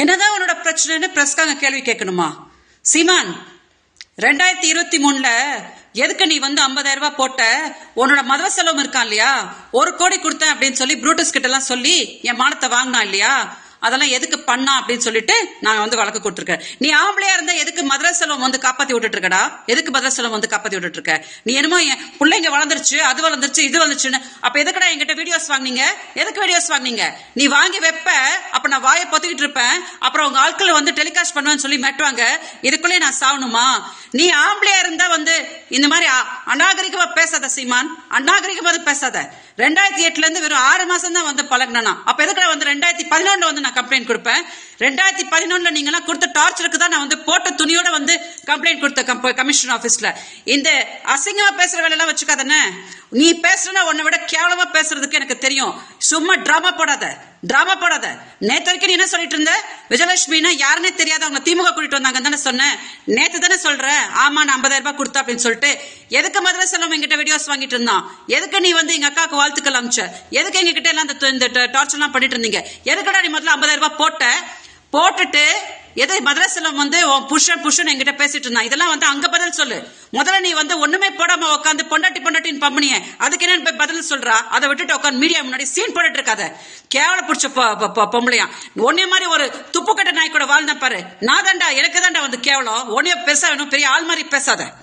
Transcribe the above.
என்னதான் உன்னோட பிரச்சனைன்னு பிரஸ்காங்க கேள்வி கேட்கணுமா? சீமான், 2023ல எதுக்கு நீ 50,000 ரூபாய் போட்ட? உன்னோட மதவ செலவும் இருக்கான் இல்லையா, 1 கோடி கொடுத்தேன் அப்படின்னு சொல்லி ப்ரூட்டஸ் கிட்ட எல்லாம் சொல்லி என் மானத்தை வாங்கினா இல்லையா, அதெல்லாம் எதுக்கு பண்ணா அப்படின்னு சொல்லிட்டு நாங்க வழக்கு கொடுத்துருக்கேன். நீ ஆம்பளையா இருந்தா எதுக்கு மதுரை செல்வம் காப்பாத்தி விட்டுட்டு இருக்கடா? எதுக்கு மதுரை செல்வம் காப்பாத்தி விட்டுட்டு இருக்க? நீ என்னமோ என் பிள்ளைங்க வளர்ந்துருச்சு, அது வளர்ந்துருச்சு, இது வந்துருச்சுன்னு. அப்ப எதுக்கடா என்கிட்ட வீடியோஸ் வாங்கினீங்க? எதுக்கு வீடியோஸ் வாங்கினீங்க? நீ வாங்கி வைப்ப, அப்ப நான் வாயை பொத்திக்கிட்டு இருப்பேன், அப்புறம் உங்க ஆட்கள் டெலிகாஸ்ட் பண்ணுவேன்னு சொல்லி மெட்டுவாங்க. இதுக்குள்ளே நான் சாவணுமா? நீ ஆம்பளையா இருந்தா இந்த மாதிரி அநாகரிகமா பேசாத சீமான், அநாகரிகமா பேசாத. 2008ல இருந்து வெறும் 6 மாசம் தான் பழகினா. அப்ப எதுக்கு 2011ல நான் கம்ப்ளைண்ட் கொடுப்பேன்? 2011ல நீங்க எல்லாம் கொடுத்த டார்ச்சருக்கு தான் நான் போட்ட துணியோட கம்ப்ளைண்ட் கொடுத்த கமிஷன் ஆபீஸ்ல. இந்த அசிங்கமா பேசுற வேலை எல்லாம் வச்சுக்காதே. நீ பேசுறனா உன்னை விட கேவலமா பேசுறதுக்கு எனக்கு தெரியும். சும்மா டிராமா போடாத, டிராமா போடாத. நேத்து வரைக்கும் நீ என்ன சொல்லிட்டு இருந்த? விஜயலட்சுமினா யாருன்னே தெரியாத அவங்க திமுக கூட்டிட்டு வந்தாங்க தானே சொன்னேன். நேத்து தானே சொல்ற, ஆமா நான் 50,000 ரூபாய் கொடுத்தா அப்படின்னு சொல்லிட்டு. எதுக்கு மதுரை செல்வம் எங்கிட்ட வீடியோஸ் வாங்கிட்டு இருந்தான்? எதுக்கு நீ எங்க அக்காவுக்கு வாழ்த்துக்கள் அமிச்ச? எதுக்கு எங்க கிட்ட எல்லாம் இந்த டார்ச்சர் எல்லாம் பண்ணிட்டு இருந்தீங்க? எதுக்கடா நீ முதல்ல 50,000 ரூபாய் போட்டுட்டு எதை மதுரை செல்வம் புஷன் என்கிட்ட பேசிட்டு இருந்தான்? இதெல்லாம் அங்க பதில் சொல்லு. முதல்ல நீ ஒண்ணுமே போடாம உட்காந்து பொண்டாட்டின்னு பம்பனிய, அதுக்கு என்ன பதில் சொல்றா? அதை விட்டுட்டு உட்காந்து மீடியா முன்னாடி சீன் போட்டுட்டு இருக்காத. கேவல பிடிச்ச பொம்பளையா. ஒன்னே மாதிரி ஒரு துப்புக்கட்ட நாய் கூட வாழ்ந்த பாரு. நான் தாண்டா, எனக்கு தாண்டா கேவலம். ஒன்னே பேச வேணும், பெரிய ஆள் மாதிரி பேசாத.